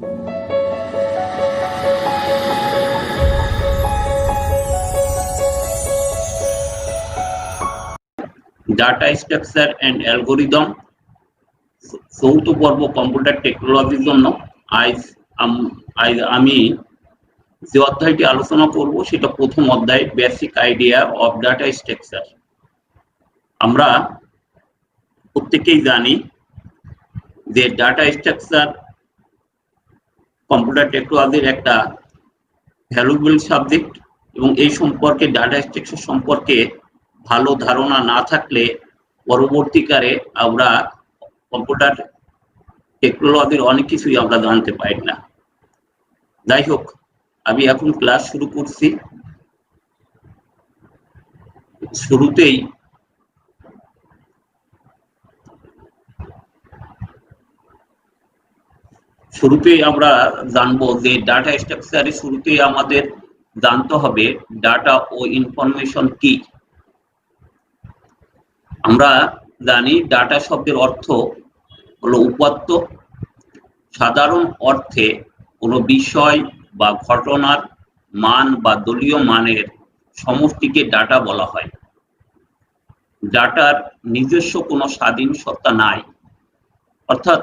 Data structure and algorithm চৌথ পর্ব computer টেকনোলজির জন্য আজ আমি যে অধ্যায়টি আলোচনা করব সেটা প্রথম অধ্যায়, basic idea of data structure. আমরা প্রত্যেকেই জানি যে ডাটা স্ট্রাকচার কম্পিউটার টেকনোলজির একটা ভ্যালুয়েবল সাবজেক্ট, এবং এই সম্পর্কে ডাটা স্ট্রাকচার সম্পর্কে ভালো ধারণা না থাকলে পরবর্তীকালে আমরা কম্পিউটার টেকনোলজির অনেক কিছুই আমরা জানতে পারি না। যাই হোক, আমি এখন ক্লাস শুরু করছি। শুরুতেই আমরা জানবো যে ডাটা স্ট্রাকচারের শুরুতেই আমাদের জানতে হবে ডাটা ও ইনফরমেশন কি। আমরা জানি ডাটা শব্দের অর্থ হলো উপাত্ত। সাধারণ অর্থে কোনো বিষয় বা ঘটনার মান বা দলীয় মানের সমষ্টিকে ডাটা বলা হয়। ডাটার নিজস্ব কোনো স্বাধীন সত্তা নাই, অর্থাৎ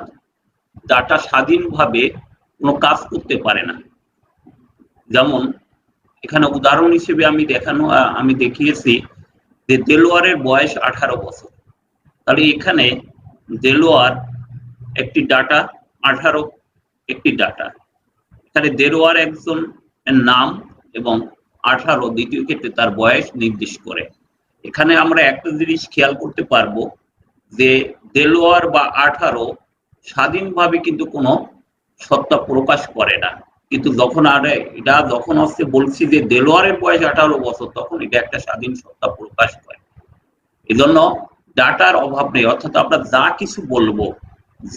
ডাটা স্বাধীনভাবে কোনো কাজ করতে পারে না। যেমন এখানে উদাহরণ হিসেবে আমি দেখিয়েছি যে দেলোয়ারের বয়স 18 বছর। তাহলে এখানে দেলোয়ার একটি ডাটা, 18 একটি ডাটা। এখানে দেলোয়ার একজন নাম এবং 18 দ্বিতীয় ক্ষেত্রে তার বয়স নির্দেশ করে। এখানে আমরা একটা জিনিস খেয়াল করতে পারবো যে দেলোয়ার বা 18 স্বাধীনভাবে কিন্তু কোনো সত্তা প্রকাশ করে না, কিন্তু যখন হচ্ছে বলছি যে দেলোয়ারের বয়স 18 বছর, তখন এটা একটা স্বাধীন সত্তা প্রকাশ করে। এজন্য ডাটার অভাব নেই, অর্থাৎ আমরা যা কিছু বলবো,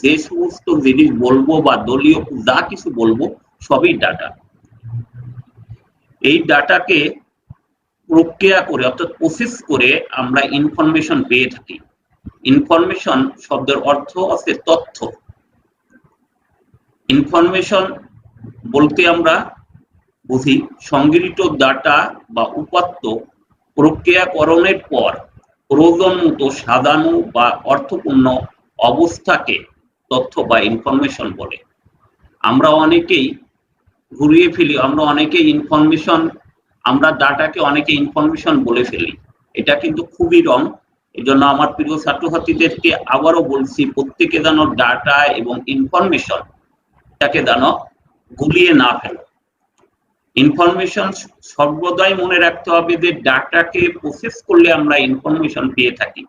যে সমস্ত জিনিস বলবো বা দলীয় যা কিছু বলবো সবই ডাটা। এই ডাটাকে প্রক্রিয়া করে অর্থাৎ প্রসেস করে আমরা ইনফরমেশন পেয়ে থাকি। ইনফরমেশন শব্দের অর্থ আছে তথ্য। ইনফরমেশন বলতে আমরা বুঝি সংগৃহীত ডাটা বা উপাত্ত প্রক্রিয়াকরণের পর প্রয়োজন মতো সাজানো বা অর্থপূর্ণ অবস্থাকে তথ্য বা ইনফরমেশন বলে। আমরা অনেকেই ঘুরিয়ে ফেলি, আমরা ডাটাকে অনেকে ইনফরমেশন বলে ফেলি। এটা কিন্তু খুবই রং। এই জন্য আমার প্রিয় ছাত্রছাত্রীদেরকে আবারও বলছি, প্রত্যেকে যেন ডাটা এবং ইনফরমেশন এটাকে যেন গুলিয়ে না ফেলো। ইনফরমেশন সর্বদাই মনে রাখতে হবে যে ডাটাকে প্রসেস করলে আমরা ইনফরমেশন পেয়ে থাকি।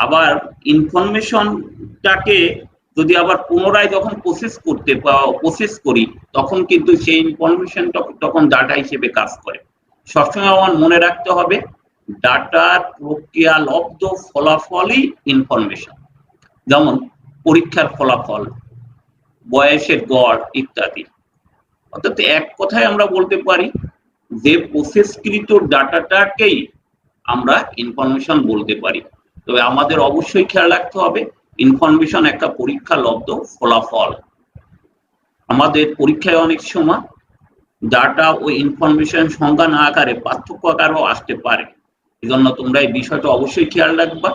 আবার ইনফরমেশনটাকে যদি আবার পুনরায় যখন প্রসেস করি, তখন কিন্তু সেই ইনফরমেশনটা তখন ডাটা হিসেবে কাজ করে। সবসময় আমার মনে রাখতে হবে ডাটার প্রক্রিয়ালব্ধ ফলাফলই ইনফরমেশন। যেমন পরীক্ষার ফলাফল, বয়সের গড় ইত্যাদি। অর্থাৎ এক কথায় আমরা বলতে পারি যে প্রসেসকৃত ডাটাটাকেই আমরা ইনফরমেশন বলতে পারি। তবে আমাদের অবশ্যই খেয়াল রাখতে হবে ইনফরমেশন একটা পরীক্ষালব্ধ ফলাফল। আমাদের পরীক্ষায় অনেক সময় ডাটা ও ইনফরমেশন সংজ্ঞা না আকারে পার্থক্য আকারেও আসতে পারে। এজন্য তোমরা এই বিষয়টা অবশ্যই খেয়াল রাখবা।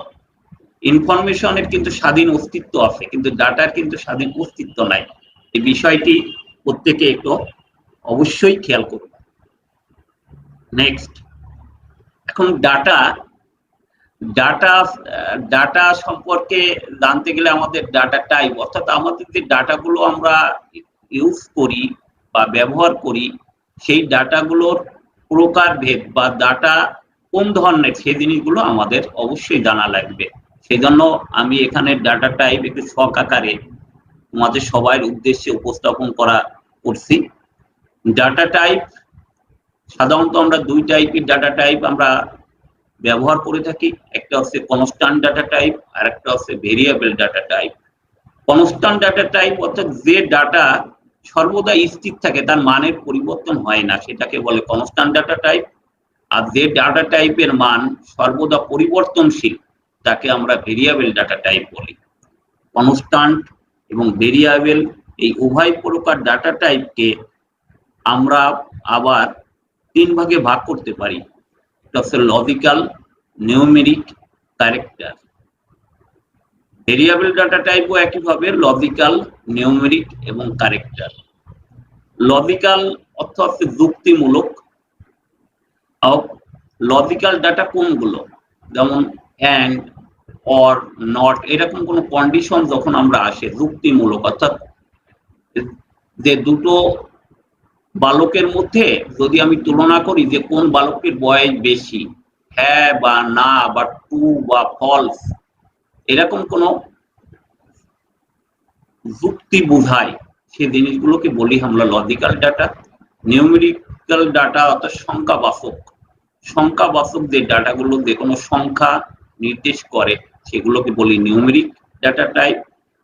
ইনফরমেশনের কিন্তু স্বাধীন অস্তিত্ব আছে, কিন্তু ডাটার কিন্তু স্বাধীন অস্তিত্ব নাই। এই বিষয়টি প্রত্যেকে একটু অবশ্যই খেয়াল করবে। নেক্সট, এখন ডাটা সম্পর্কে জানতে গেলে আমাদের ডাটা টাইপ, অর্থাৎ আমাদের যে ডাটাগুলো আমরা ইউজ করি বা ব্যবহার করি, সেই ডাটাগুলোর প্রকারভেদ বা ডাটা কোন ধরনের সেই জিনিসগুলো আমাদের অবশ্যই জানা লাগবে। সেই জন্য আমি এখানে ডাটা টাইপ একটু ছক আকারে তোমাদের সবার উদ্দেশ্যে উপস্থাপন করছি। ডাটা টাইপ সাধারণত আমরা দুই টাইপের ডাটা টাইপ আমরা ব্যবহার করে থাকি। একটা হচ্ছে কনস্ট্যান্ট ডাটা টাইপ, আর একটা হচ্ছে variable data type. Constant data type অর্থাৎ যে ডাটা সর্বদা স্থির থাকে, তার মানের পরিবর্তন হয় না, সেটাকে বলে কনস্ট্যান্ট ডাটা টাইপ। আর যে ডাটা টাইপের মান সর্বদা পরিবর্তনশীল, তাকে আমরা ভেরিয়েবল ডাটা টাইপ বলি। কনস্ট্যান্ট এবং ভেরিয়েবল এই উভয় প্রকার ডাটা টাইপকে আমরা আবার 3 ভাগে ভাগ করতে পারি। এটা হচ্ছে logical, numeric, character. Variable data টাইপও একইভাবে লজিক্যাল, নিউমেরিক এবং ক্যারেক্টার। লজিক্যাল অর্থ হচ্ছে যুক্তিমূলক। লজিক্যাল ডাটা কোনগুলো, যেমন অ্যান্ড, অর, নট, এরকম কোন কন্ডিশন যখন আমরা আসে যুক্তিমূলক, অর্থাৎ যে দুটো বালকের মধ্যে যদি আমি তুলনা করি যে কোন বালকটির বয়স বেশি, হ্যাঁ বা না বা ট্রু বা ফলস, এরকম কোন যুক্তি বোঝায় সে জিনিসগুলোকে বলি আমরা লজিক্যাল ডাটা। নিউমেরিক্যাল ডাটা অর্থাৎ সংখ্যাবাচক যে ডাটাগুলো যে কোনো সংখ্যা নির্দেশ করে সেগুলোকে বলি নিউমেরিক ডাটা টাইপ।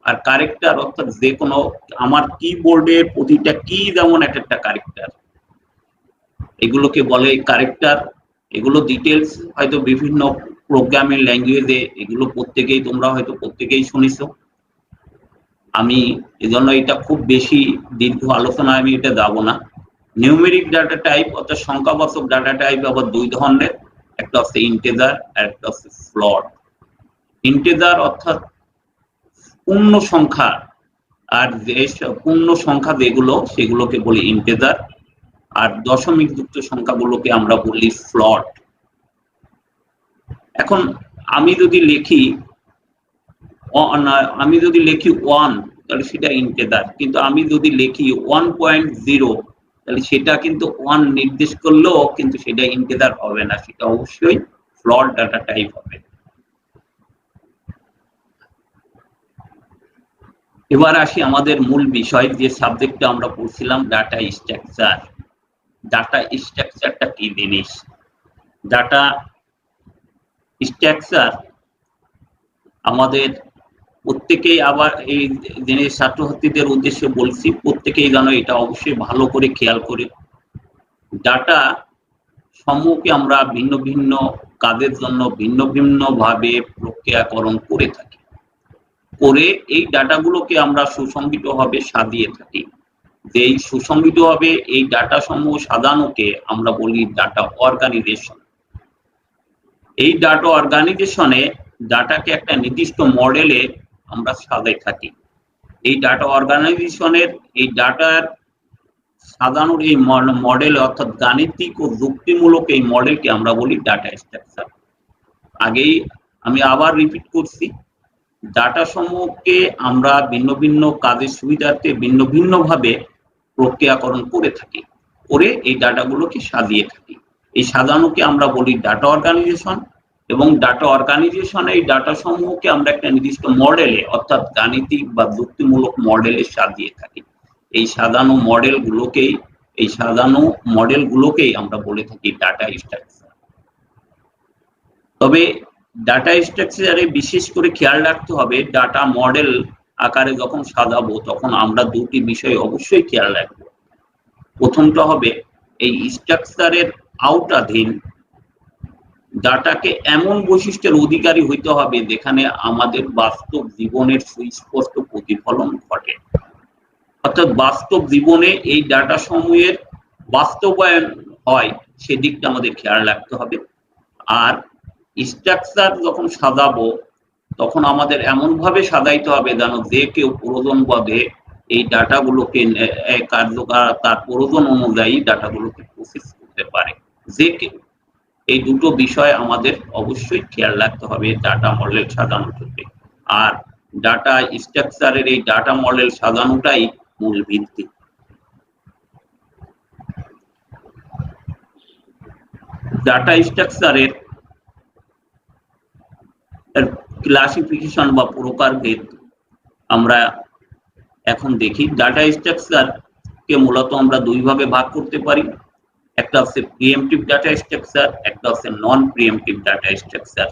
আর ক্যারেক্টার অর্থাৎ যে কোনো আমার কিবোর্ডে প্রতিটা কি যেমন একটা ক্যারেক্টার, এগুলোকে বলে ক্যারেক্টার। এগুলো ডিটেলস হয়তো বিভিন্ন প্রোগ্রামিং ল্যাঙ্গুয়েজে এগুলো প্রত্যেকেই তোমরা হয়তো প্রত্যেকেই শুনেছো। আমি এজন্য এটা খুব বেশি দীর্ঘ আলোচনায় আমি এটা যাব না। নিউমেরিক ডাটা টাইপ অর্থাৎ সংখ্যাবাচক ডাটা টাইপ আবার দুই ধরনের, একটা হচ্ছে ইন্টিজার আর একটা হচ্ছে ফ্লোট। ইন্টিজার অর্থাৎ পূর্ণ সংখ্যা, আর যে পূর্ণ সংখ্যা যেগুলো সেগুলোকে বলি ইন্টিজার, আর দশমিক যুক্ত সংখ্যাগুলোকে আমরা বলি ফ্লোট। এখন আমি যদি লিখি 1 তাহলে সেটা ইন্টিজার, কিন্তু আমি যদি লিখি 1.0 তাহলে সেটা কিন্তু 1 নির্দেশ করলেও কিন্তু সেটা ইন্টিজার হবে না, সেটা অবশ্যই ফ্লোট ডাটা টাইপ হবে। এবার আসি আমাদের মূল বিষয়, যে সাবজেক্টটা আমরা পড়ছিলাম, ডাটা স্ট্রাকচার। ডাটা স্ট্রাকচারটা কি জিনিস? ডাটা স্ট্রাকচার আমাদের প্রত্যেকেই, আবার এই জিনিস ছাত্রছাত্রীদের উদ্দেশ্যে বলছি, প্রত্যেকেই জানো এটা অবশ্যই ভালো করে খেয়াল করে। ডাটা সমূহকে আমরা ভিন্ন ভিন্ন কাজের জন্য ভিন্ন ভিন্ন ভাবে প্রক্রিয়াকরণ করে থাকি, করে এই ডাটাগুলোকে আমরা সুসংগঠিতভাবে সাজিয়ে থাকি। যে এই সুসংগঠিতভাবে এই ডাটা সমূহ সাজানোকে আমরা বলি ডাটা অর্গানাইজেশন। এই ডাটা অর্গানাইজেশনে ডাটাকে একটা নির্দিষ্ট মডেলে আমরা সাজাই থাকি। এই ডাটা অর্গানাইজেশনের এই ডাটার সাজানোর এই মডেল অর্থাৎ গাণিতিক ও যুক্তিমূলক এই মডেলকে আমরা বলি ডাটা স্ট্রাকচার। আগেই আমি আবার রিপিট করছি, ডাটা সমূহকে আমরা ভিন্ন ভিন্ন কাজের সুবিধার্থে ভিন্ন ভিন্ন ভাবে প্রক্রিয়াকরণ করে থাকি, করে এই ডাটাগুলোকে সাজিয়ে থাকি। এই সাজানোকে আমরা বলি ডাটা অর্গানাইজেশন, এবং ডাটা অর্গানাইজেশন এই ডাটা সমূহকে আমরা একটা নির্দিষ্ট মডেলে অর্থাৎ গাণিতিক বা যুক্তিমূলক মডেলে সাজিয়ে থাকি। এই সাজানো মডেলগুলোকেই আমরা বলে থাকি ডাটা স্ট্রাকচার। তবে ডাটা স্ট্রাকচারে বিশেষ করে খেয়াল রাখতে হবে, ডাটা মডেল আকারে যখন সাজাবো তখন আমরা দুটি বিষয় অবশ্যই খেয়াল রাখবো। প্রথমটা হবে এই স্ট্রাকচারের আওতাধীন ডাটাকে এমন বৈশিষ্ট্যের অধিকারী হইতে হবে যেখানে আমাদের বাস্তব জীবনের সুস্পষ্ট প্রতিফলন ঘটে, অর্থাৎ বাস্তব জীবনে এই ডাটা সমূহের বাস্তবায়ন হয় সেদিকটা আমাদের খেয়াল রাখতে হবে। আর স্ট্রাকচার যখন সাজাবো তখন আমাদের এমন ভাবে সাজাইতে হবে যেন যে কেউ প্রয়োজন বোধে এই ডাটাগুলোকে তার প্রয়োজন অনুযায়ী ডাটাগুলোকে প্রসেস করতে পারে যে কেউ। এই দুটো বিষয় আমাদের অবশ্যই খেয়াল রাখতে হবে ডাটা মডেল সাজানোর ক্ষেত্রে। আর ডাটা স্ট্রাকচারের এই ডাটা মডেল সাজানোটাই মূল ভিত্তি। ডাটা স্ট্রাকচারের ক্লাসিফিকেশন বা প্রকারভেদ আমরা এখন দেখি। ডাটা স্ট্রাকচার কে মূলত আমরা দুই ভাগে ভাগ করতে পারি, একটা হচ্ছে প্রিএমটিভ ডাটা স্ট্রাকচার, একটা হচ্ছে non primitive data structure.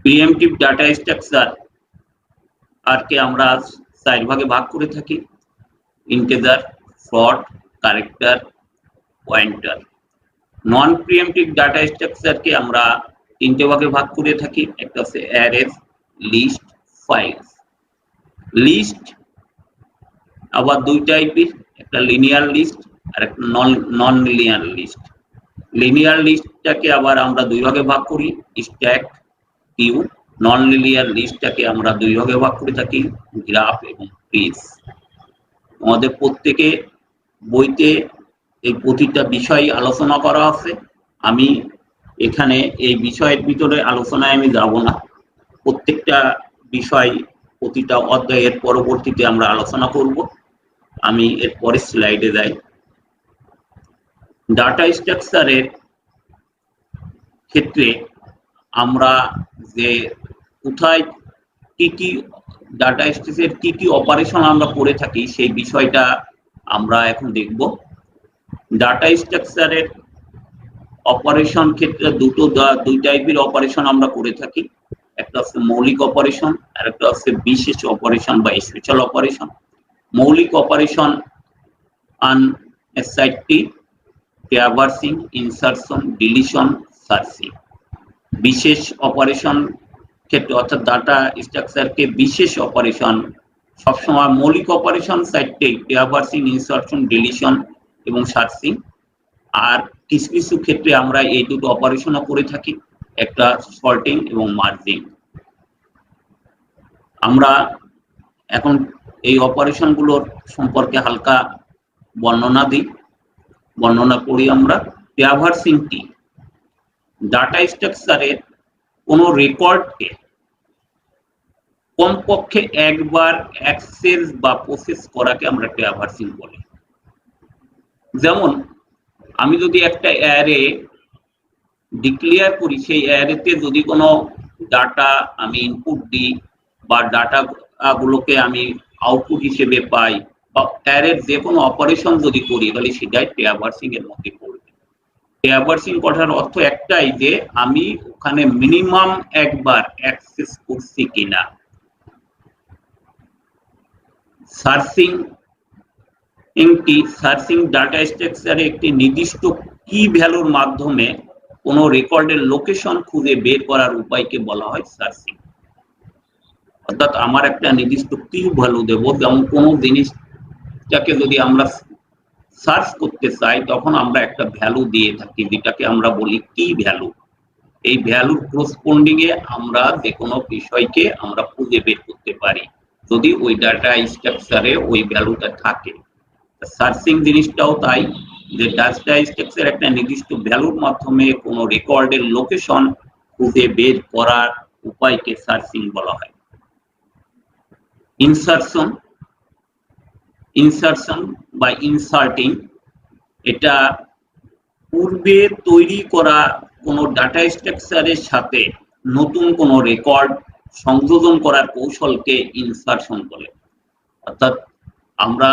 Primitive data structure আর কে আমরা 4 ভাগে ভাগ করে থাকি, integer, float, character, pointer. Non primitive data structure কে আমরা 3টে ভাগে ভাগ করে থাকি, একটা হচ্ছে অ্যারেস, লিস্ট, ফাইলস। লিস্ট আবার দুই টাইপের, একটা লিনিয়ার লিস্ট আর একটা নন লিনিয়ার লিস্ট। লিনিয়ার লিস্টটাকে আবার আমরা দুই ভাগে ভাগ করি, স্ট্যাক, কিউ। নন লিনিয়ার লিস্টটাকে আমরা দুই ভাগে ভাগ করে থাকি, গ্রাফ এবং ট্রিজ। আমাদের প্রত্যেকে বইতে এই প্রতিটা বিষয় আলোচনা করা আছে। আমি এখানে এই বিষয়ের ভিতরে আলোচনায় আমি যাব না। প্রত্যেকটা বিষয় প্রতিটা অধ্যায়ের পরবর্তীতে আমরা আলোচনা করব। আমি এর পরের স্লাইডে যাই। ডাটা স্ট্রাকচারের ক্ষেত্রে আমরা যে কোথায় কি ডাটা স্ট্রাকচারের কি অপারেশন আমরা করে থাকি সেই বিষয়টা আমরা এখন দেখব। ডাটা স্ট্রাকচারের অপারেশন ক্ষেত্রে দুই টাইপের অপারেশন আমরা করে থাকি। একটা হচ্ছে মৌলিক অপারেশন আর একটা হচ্ছে বিশেষ অপারেশন বা স্পেশাল অপারেশন। মৌলিক অপারেশন আনএসাইডটি, ট্র্যাভার্সিং, ইনসারশন, ডিলিশন, সার্চিং। বিশেষ অপারেশন ক্ষেত্রে অর্থাৎ ডাটা স্ট্রাকচারকে বিশেষ অপারেশন সবসময় মৌলিক অপারেশন সাইডটাই ট্র্যাভার্সিং, ইনসারশন, ডিলিশন এবং সার্চিং। আর কিছু কিছু ক্ষেত্রে আমরা এই দুটো অপারেশনও করে থাকি, একটা সর্টিং এবং মার্জিং। আমরা এখন এই অপারেশনগুলোর সম্পর্কে হালকা বর্ণনা করি আমরা। ট্র্যাভার্সিং কি? ডাটা স্ট্রাকচারের কোনো রেকর্ডকে কমপক্ষে একবার অ্যাক্সেস বা প্রসেস করাকে আমরা ট্র্যাভার্সিং বলি। যেমন আমি যদি একটা অ্যারে ডিক্লেয়ার করি, সেই অ্যারেতে যদি কোনো ডাটা আমি ইনপুট দিই বা ডাটা গুলোকে আমি আউটপুট হিসেবে পাই বা অ্যারের যে কোনো অপারেশন যদি করি, তাহলে সেটাই ট্র্যাভার্সিং এর মধ্যে পড়বে। ট্র্যাভার্সিং করার অর্থ একটাই যে আমি ওখানে মিনিমাম একবার অ্যাক্সেস করছি কিনা। সার্চিং সার্চিং ডাটা স্ট্রাকচারে একটি নির্দিষ্ট কি ভ্যালুর মাধ্যমে কোন রেকর্ডের লোকেশন খুঁজে বের করার উপায়কে বলা হয় সার্চিং। অর্থাৎ আমার একটা নির্দিষ্ট কি ভ্যালু দেব, যেমন কোনো জিনিসটাকে যদি আমরা সার্চ করতে চাই তখন আমরা একটা ভ্যালু দিয়ে থাকি, যেটাকে আমরা বলি কি ভ্যালু। এই ভ্যালুর করসপন্ডিং এ আমরা যে কোনো বিষয়কে আমরা খুঁজে বের করতে পারি যদি ওই ডাটা স্ট্রাকচারে ওই ভ্যালুটা থাকে। সার্চিং জিনিসটাও তাই, যে ডাটা স্ট্রাকচার একটা নির্দিষ্ট ভ্যালুর মাধ্যমে কোনো রেকর্ডের লোকেশন খুঁজে বের করার উপায়কে সার্চিং বলা হয়। ইনসারশন বা ইনসার্টিং, এটা পূর্বে তৈরি করা কোনো ডাটা স্ট্রাকচারের সাথে নতুন কোনো রেকর্ড সংযোজন করার কৌশলকে ইনসারশন বলে। অর্থাৎ আমরা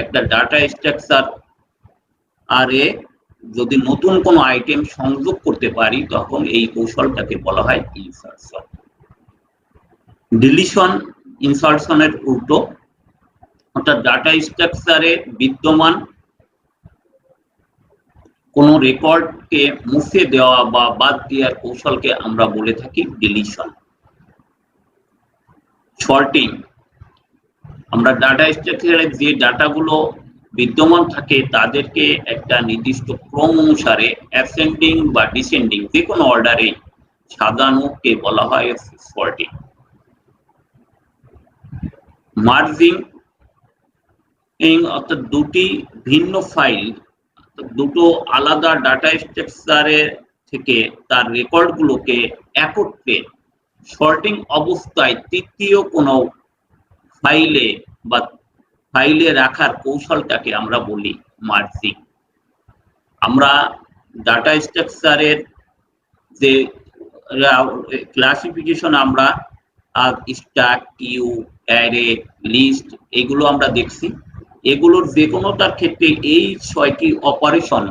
একটা ডাটা স্ট্রাকচার আরে যদি নতুন কোনো আইটেম সংযোগ করতে পারি তখন এই কৌশলটাকে বলা হয় ইনসারশন। ডিলিশন ইনসারশনের উল্টো, অর্থাৎ ডাটা স্ট্রাকচারে বিদ্যমান কোন রেকর্ডকে মুছে দেওয়া বা বাদ দেওয়ার কৌশলকে আমরা বলে থাকি ডিলিশন। সর্টিং, আমরা ডাটা স্ট্রাকচারে যে ডাটাগুলো বিদ্যমান থাকে তাদেরকে একটা নির্দিষ্ট ক্রম অনুসারে অ্যাসেন্ডিং বা ডিসেন্ডিং যে কোনো অর্ডারে সাজানোকে বলা হয় সর্টিং। মার্জিং, অর্থাৎ দুটি ভিন্ন ফাইল, দুটো আলাদা ডাটা স্ট্রাকচারে থেকে তার রেকর্ডগুলোকে একত্রে সর্টিং অবস্থায় তৃতীয় কোনো ফাইলে রাখার কৌশলটাকে আমরা বলি মার্জিং। আমরা ডাটা স্ট্রাকচারের যে ক্লাসিফিকেশন আমরা স্ট্যাক, কিউ, অ্যারে, লিস্ট এগুলো আমরা দেখছি। এগুলোর যে কোনোটার ক্ষেত্রে এই 6টি অপারেশন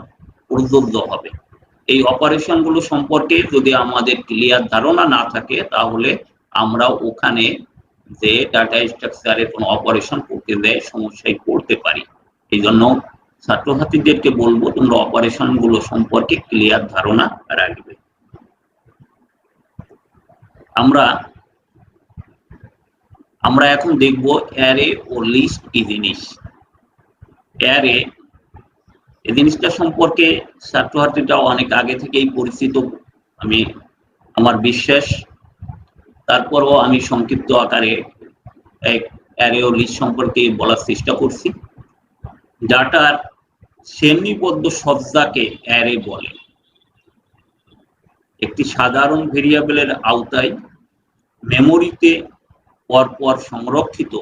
প্রযোজ্য হবে। এই অপারেশনগুলো সম্পর্কে যদি আমাদের ক্লিয়ার ধারণা না থাকে তাহলে আমরা ওখানে যে ডাটা স্ট্রাকচারে কোনো অপারেশন করতে দেয় সমস্যায় পড়তে পারি। এই জন্য ছাত্রছাত্রীদেরকে বলবো তোমরা অপারেশন গুলো সম্পর্কে ক্লিয়ার ধারণা রাখবে। আমরা আমরা এখন দেখব অ্যারে ও লিস্ট কি জিনিস। অ্যারে এই জিনিসটা সম্পর্কে ছাত্রছাত্রীরাও অনেক আগে থেকেই পরিচিত, আমি আমার বিশ্বাস। তারপরও আমি সংক্ষিপ্ত আকারে অ্যারে ও লিস্ট সম্পর্কে বলার চেষ্টা করছি। ডাটার শ্রেণীবদ্ধ সজ্জাকে অ্যারে বলে। একটি সাধারণ ভেরিয়েবলের আওতায় মেমোরিতে পরপর সংরক্ষিত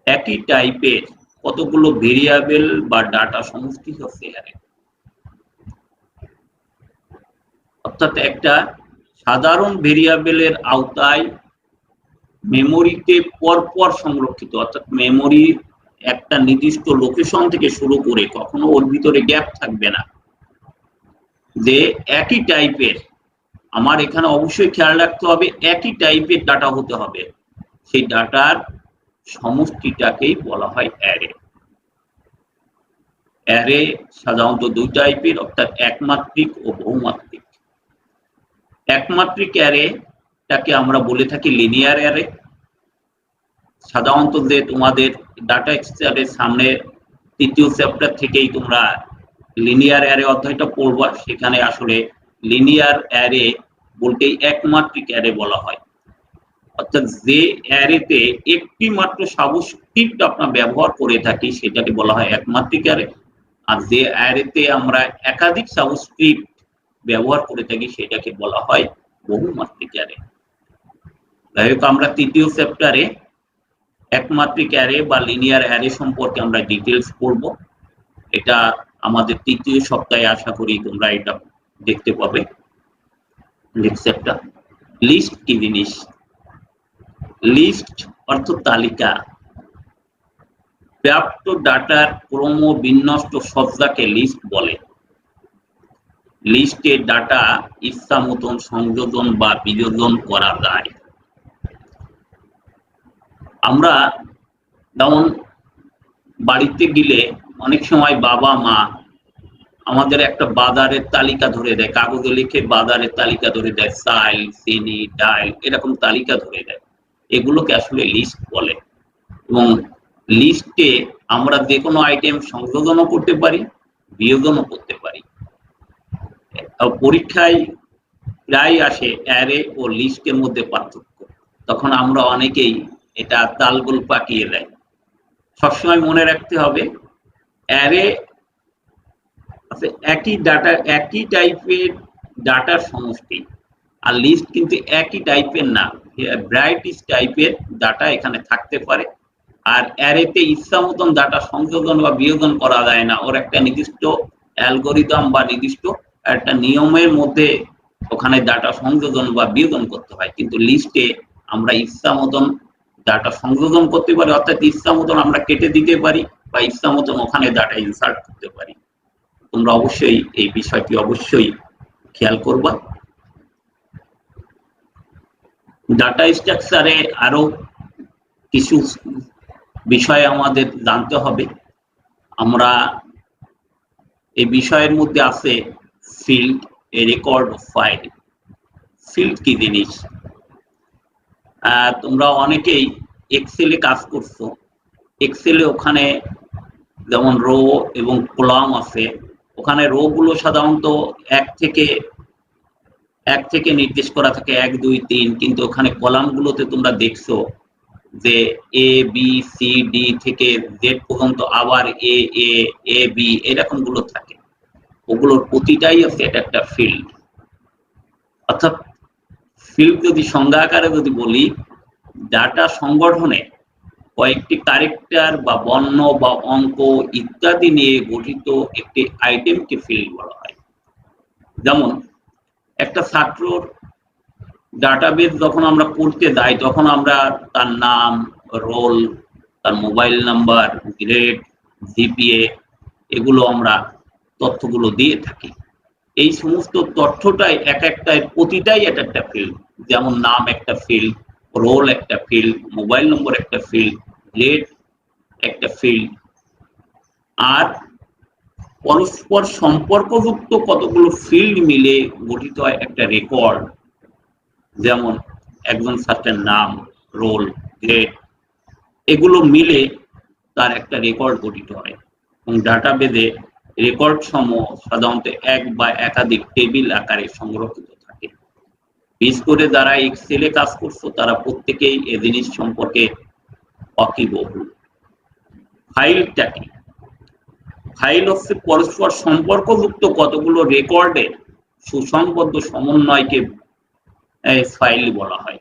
একই টাইপের কতগুলো ভেরিয়েবল বা ডাটা সমষ্টি হচ্ছে অ্যারে। অর্থাৎ একটা সাধারণ ভেরিয়েবলের আওতায় মেমোরিতে পরপর সংরক্ষিত, অর্থাৎ মেমোরির একটা নির্দিষ্ট লোকেশন থেকে শুরু করে কখনো ওর ভিতরে গ্যাপ থাকবে না, যে একই টাইপের, আমার এখানে অবশ্যই খেয়াল রাখতে হবে একই টাইপের ডাটা হতে হবে, সেই ডাটার সমষ্টিটাকেই বলা হয় অ্যারে। অ্যারে সাধারণত দুই টাইপের, অর্থাৎ একমাত্রিক ও বহুমাত্রিক। একমাত্রিক অ্যারেটাকে আমরা বলে থাকি লিনিয়ার অ্যারে। সাধারণত যে তোমাদের ডাটা স্ট্রাকচারের সামনে তৃতীয় চ্যাপ্টার থেকেই তোমরা লিনিয়ার অ্যারে অধ্যায়টা পড়বা, সেখানে আসলে লিনিয়ার অ্যারে বলতে একমাত্রিক অ্যারে বলা হয়। অর্থাৎ যে অ্যারেতে একটি মাত্র সাবস্ক্রিপ্ট আমরা ব্যবহার করে থাকি সেটাকে বলা হয় একমাত্রিক অ্যারে, আর যে অ্যারেতে আমরা একাধিক সাবস্ক্রিপ্ট ব্যবহার করে থাকি সেটাকে বলা হয় বহুমাত্রিক অ্যারে। যাই হোক, আমরা তৃতীয় চ্যাপ্টারে একমাত্রিক অ্যারে বা লিনিয়ার অ্যারে সম্পর্কে আমরা ডিটেলস পড়ব। এটা আমাদের তৃতীয় সপ্তাহে আশা করি তোমরা এটা দেখতে পাবে। লিস্ট কি জিনিস? লিস্ট অর্থ তালিকা। প্রাপ্ত ডাটার ক্রম বিন্যস্ত সজ্জাকে লিস্ট বলে। লিস্টে ডাটা ইচ্ছা মতন সংযোজন বা বিয়োজন করা যায়। আমরা যেমন বাড়িতে গেলে অনেক সময় বাবা মা আমাদের একটা বাজারের তালিকা ধরে দেয়, কাগজে লিখে বাজারের তালিকা ধরে দেয়, চাল, চিনি, ডাল, এরকম তালিকা ধরে দেয়। এগুলোকে আসলে লিস্ট বলে। এবং লিস্টে আমরা যে কোনো আইটেম সংযোজনও করতে পারি, বিয়োজনও করতে পারি। পরীক্ষায় প্রায় আসে অ্যারে ও লিস্টের মধ্যে পার্থক্য, তখন আমরা অনেকেই এটা তালগোল পাকিয়ে দেয়। সবসময় মনে রাখতে হবে অ্যারে একই ডাটা, একই টাইপের ডাটার সমষ্টি, আর লিস্ট কিন্তু একই টাইপের না, ভ্যারাইটিস টাইপের ডাটা এখানে থাকতে পারে। আর অ্যারেতে ইচ্ছা মতন ডাটা সংযোজন বা বিয়োজন করা যায় না, ওর একটা নির্দিষ্ট অ্যালগোরিদম বা নির্দিষ্ট একটা নিয়মের মধ্যে ওখানে ডাটা সংযোজন বা বিয়োজন করতে হয়। কিন্তু লিস্টে আমরা ইচ্ছা মতন ডাটা সংযোজন করতে পারি, অর্থাৎ ইচ্ছা মতন আমরা কেটে দিতে পারি বা ইচ্ছা মতন ওখানে ডাটা ইনসার্ট করতে পারি। তোমরা অবশ্যই এই বিষয়টি অবশ্যই খেয়াল করবা। ডাটা স্ট্রাকচারে আরো কিছু বিষয় আমাদের জানতে হবে। আমরা এই বিষয়ের মধ্যে আছে ফিল্ড, এ রেকর্ড, ফাইল। ফিল্ড কি জিনিস? তোমরা অনেকেই এক্সেলে কাজ করছো। এক্সেলে ওখানে যেমন রো এবং কলাম আছে, ওখানে রো গুলো সাধারণত এক থেকে নির্দেশ করা থাকে 1 2 3, কিন্তু ওখানে কলাম গুলোতে তোমরা দেখছো যে এ বি সি ডি থেকে জেড পর্যন্ত আবার এ এ এ বি এরকম গুলো থাকে। ওগুলোর প্রতিটাই আছে এটা একটা ফিল্ড। অর্থাৎ ফিল্ড যদি সংজ্ঞা আকারে যদি বলি, ডাটা সংগঠনে কয়েকটি ক্যারেক্টার বা বর্ণ বা অঙ্ক ইত্যাদি নিয়ে গঠিত একটি আইটেমকে ফিল্ড বলা হয়। যেমন একটা ছাত্রর ডাটাবেস যখন আমরা পড়তে যাই, তখন আমরা তার নাম, রোল, তার মোবাইল নাম্বার, গ্রেড, জিপিএ, এগুলো আমরা তথ্যগুলো দিয়ে থাকি। এই সমস্ত তথ্যটাই এক একটা, প্রতিটাই এক একটা ফিল্ড। যেমন নাম একটা ফিল্ড, রোল একটা ফিল্ড, মোবাইল নম্বর একটা ফিল্ড, গ্রেড একটা ফিল্ড। আর পরস্পর সম্পর্কযুক্ত কতগুলো ফিল্ড মিলে গঠিত হয় একটা রেকর্ড। যেমন একজন ছাত্রের নাম, রোল, গ্রেড, এগুলো মিলে তার একটা রেকর্ড গঠিত হয় এবং ডাটাবেজে রেকর্ড সমূহ সাধারণত এক বা একাধিক টেবিল আকারে সংরক্ষিত থাকে। বিশেষ করে যারা এক্সেলে কাজ করছো তারা প্রত্যেকেই এই জিনিস সম্পর্কে ওয়াকিবহুল। ফাইলটা কি? ফাইল হচ্ছে পরস্পর সম্পর্কযুক্ত কতগুলো রেকর্ডের সুসংবদ্ধ সমন্বয়কে ফাইল বলা হয়।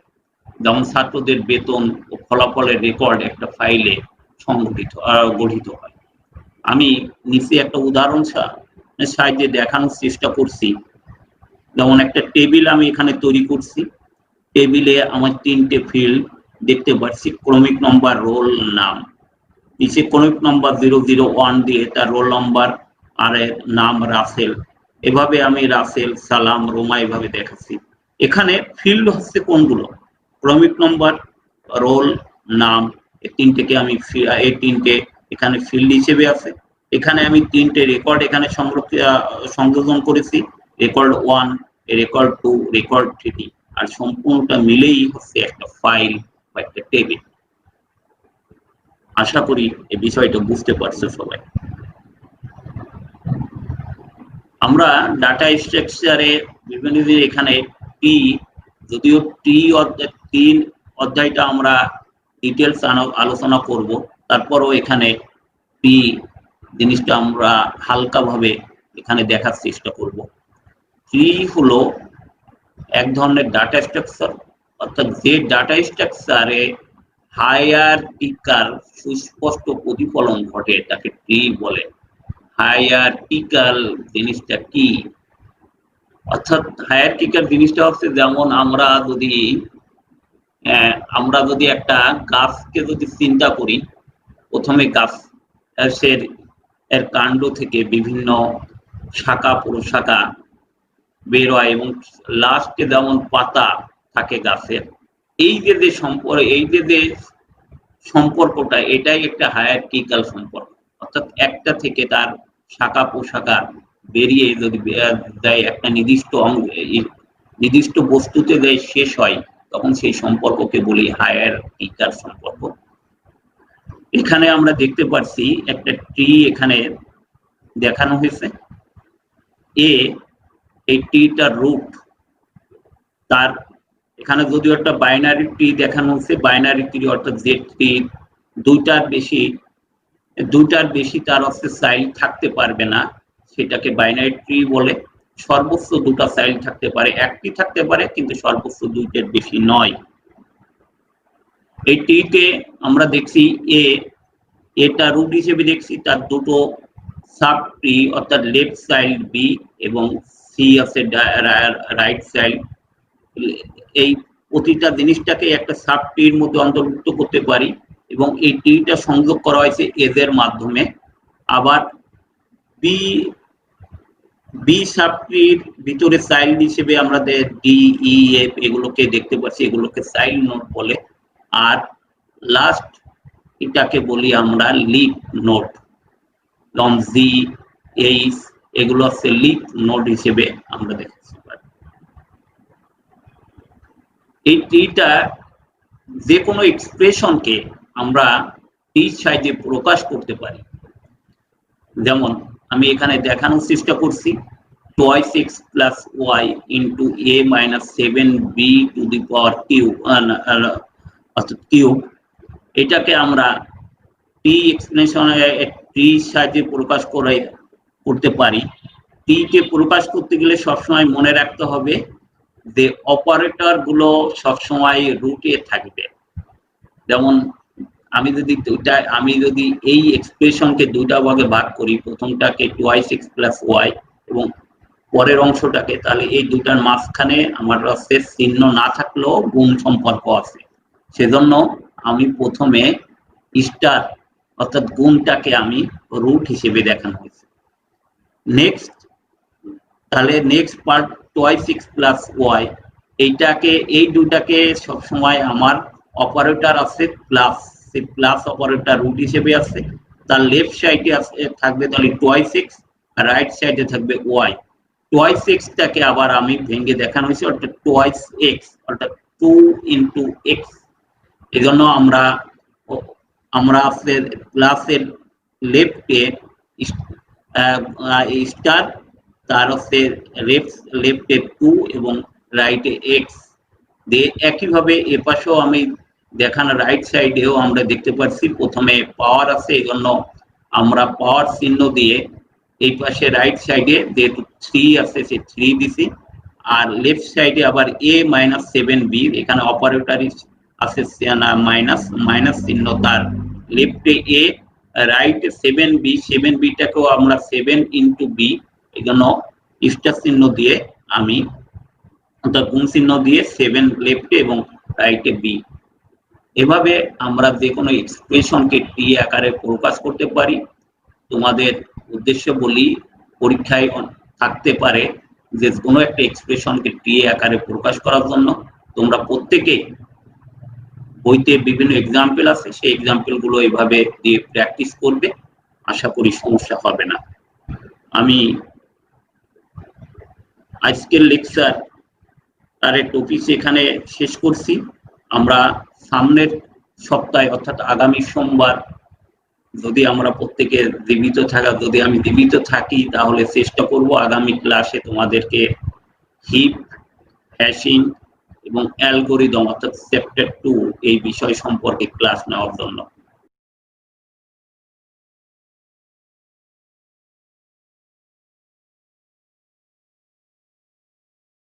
যেমন ছাত্রদের বেতন ও ফলাফলের রেকর্ড একটা ফাইলে গঠিত হয়। আমি নিচে একটা উদাহরণ সাহায্যে দেখানোর চেষ্টা করছি। যেমন একটা টেবিল আমি এখানে তৈরি করছি। টেবিলে আমার 3টে ফিল্ড দেখতে পাচ্ছি, ক্রমিক নম্বর, রোল, নাম। নিচে ক্রমিক নম্বর 001 দিয়ে তার রোল নম্বর আর নাম রাসেল। এভাবে আমি রাসেল, সালাম, রোমা এভাবে দেখাচ্ছি। এখানে ফিল্ড হচ্ছে কোনগুলো? ক্রমিক নম্বর, রোল, নাম। এই তিনটে এখানে ফিল্ড হিসেবে আছে। এখানে আমি 3টে রেকর্ড এখানে সংযোজন করেছি, রেকর্ড 1, রেকর্ড 2, রেকর্ড 3, আর সম্পূর্ণটা মিলেই হচ্ছে একটা ফাইল বা একটা টেবিল। আশা করি এই বিষয়টা বুঝতে পারছো সবাই। আমরা ডাটা স্ট্রাকচারে বিভিন্ন দিন এখানে টি, যদিও টি 3 অধ্যায়টা আমরা ডিটেলস আলোচনা করব, তারপরও এখানে টি জিনিসটা আমরা হালকাভাবে এখানে দেখার চেষ্টা করব। টি হলো এক ধরনের ডাটা স্ট্রাকচার, অর্থাৎ যে ডাটা স্ট্রাকচারে হায়ারার্কিক্যাল সুস্পষ্ট প্রতিফলন ঘটে তাকে ট্রি বলে। হায়ারার্কিক্যাল জিনিসটা কি? অর্থাৎ হায়ারার্কিক্যাল জিনিসটা হচ্ছে, যেমন আমরা যদি একটা গাছকে যদি চিন্তা করি, প্রথমে গাছ এর কাণ্ড থেকে বিভিন্ন শাখা প্রশাখা বের হয় এবং লাস্টে যেমন পাতা থাকে গাছের। এই যে সম্পর্কটা, এটাই একটা হায়ারার্কিক্যাল সম্পর্ক। অর্থাৎ একটা থেকে তার শাখা প্রশাখা বেরিয়ে যদি দেয় একটা নির্দিষ্ট বস্তুতে দেয় শেষ হয়, তখন সেই সম্পর্ককে বলি হায়ারার্কিক্যাল সম্পর্ক। এখানে আমরা দেখতে পাচ্ছি একটা ট্রি এখানে দেখানো হয়েছে। এই ট্রিটার রুট, তার এখানে যদিও একটা বাইনারি ট্রি দেখানো হচ্ছে, বাইনারি ট্রি অর্থাৎ যে ট্রি দুইটার বেশি তার হচ্ছে চাইল্ড থাকতে পারবে না, সেটাকে বাইনারি ট্রি বলে। সর্বোচ্চ 2টা চাইল্ড থাকতে পারে, একটি থাকতে পারে, কিন্তু সর্বোচ্চ 2টার বেশি নয়। এই ট্রিতে আমরা দেখছি এটা রুট হিসেবে দেখছি, তার 2টো সাব ট্রি, অর্থাৎ লেফট চাইল্ড বি এবং সি আছে রাইট চাইল্ড। এই প্রতিটা জিনিসটাকে একটা সাব ট্রির মধ্যে অন্তর্ভুক্ত করতে পারি এবং এই ট্রিটা সংযোগ করা হয়েছে এজ এর মাধ্যমে। আবার বি সাব ট্রির ভিতরে চাইল্ড হিসেবে আমরা ডি, ই, এফ এগুলোকে দেখতে পাচ্ছি, এগুলোকে চাইল্ড নোড বলে। আর লাস্ট এটাকে বলি আমরা লিফ নোড, জি, এইচ এগুলো হচ্ছে লিফ নোড হিসেবে আমরা দেখতে পারি। এই ট্রিটা যে কোনো এক্সপ্রেশনকে আমরা ট্রির সাহায্যে প্রকাশ করতে পারি। যেমন আমি এখানে দেখানোর চেষ্টা করছি, 2x plus y into a minus 7b to the power cube, অর্থাৎ কিউব। এটাকে আমরা টি এক্সপ্রেশনে ট্রির সাহায্যে প্রকাশ করতে পারি। টি কে প্রকাশ করতে গেলে সবসময় মনে রাখতে হবে যে অপারেটর গুলো সবসময় রুটে থাকবে। যেমন আমি যদি এই এক্সপ্রেশনকে 2টা ভাগে ভাগ করি, প্রথমটাকে 2x plus y এবং পরের অংশটাকে, তাহলে এই 2টার মাঝখানে আমার হচ্ছে চিহ্ন না থাকলেও গুণ সম্পর্ক আছে। সেজন্য আমি প্রথমে স্টার অর্থাৎ গুণটাকে আমি রুট হিসেবে দেখানো হয়েছে। Next part 2x plus y, এই 2টাকে সবসময় আমার অপারেটর আছে প্লাস, সেই প্লাস অপারেটর রুট হিসেবে আছে। তার লেফট সাইডে থাকবে তাহলে 2x, রাইট সাইডে থাকবে y। 2x-টাকে আবার আমি ভেঙে দেখানো হয়েছে, অর্থাৎ 2x অর্থাৎ 2 into x। এই জন্য আমরা আমরা আছে ক্লাসের লেফটে স্টার, তার হচ্ছে লেফটে 2 এবং রাইটে এক্স দিয়ে একইভাবে এ পাশেও আমি দেখানো রাইট সাইডেও আমরা দেখতে পাচ্ছি প্রথমে পাওয়ার আছে, এই জন্য আমরা পাওয়ার চিহ্ন দিয়ে এই পাশে রাইট সাইডে যেহেতু 3 আছে সে 3 দিছি, আর লেফট সাইডে আবার a-7b এখানে অপারেটর আছে মাইনাস চিহ্ন, তার লেফটে a রাইটে 7b, 7bটাকেও আমরা 7 ইন্টু b, এই জন্য স্টার চিহ্ন দিয়ে আমি অর্থাৎ গুণ চিহ্ন দিয়ে 7 লেফটে এবং রাইটে b। এভাবে আমরা যে কোনো এক্সপ্রেশনকে টি আকারে প্রকাশ করতে পারি। তোমাদের উদ্দেশ্য বলি পরীক্ষায় থাকতে পারে যে কোনো একটা এক্সপ্রেশনকে টি আকারে প্রকাশ করার জন্য তোমরা প্রত্যেকেই বইতে বিভিন্ন এক্সাম্পল আছে, সেই এক্সাম্পল গুলো এইভাবে দিয়ে প্র্যাকটিস করবে, আশা করি সমস্যা হবে না। আমি আজকের লেকচার তার টপিক এখানে শেষ করছি। আমরা সামনের সপ্তাহে অর্থাৎ আগামী সোমবার যদি আমরা প্রত্যেকে যদি আমি জীবিত থাকি তাহলে চেষ্টা করব আগামী ক্লাসে তোমাদেরকে হিপ, হ্যাশিং এবং অ্যালগরিদম অর্থাৎ চ্যাপ্টার 2 এই বিষয় সম্পর্কে ক্লাস নেওয়ার জন্য।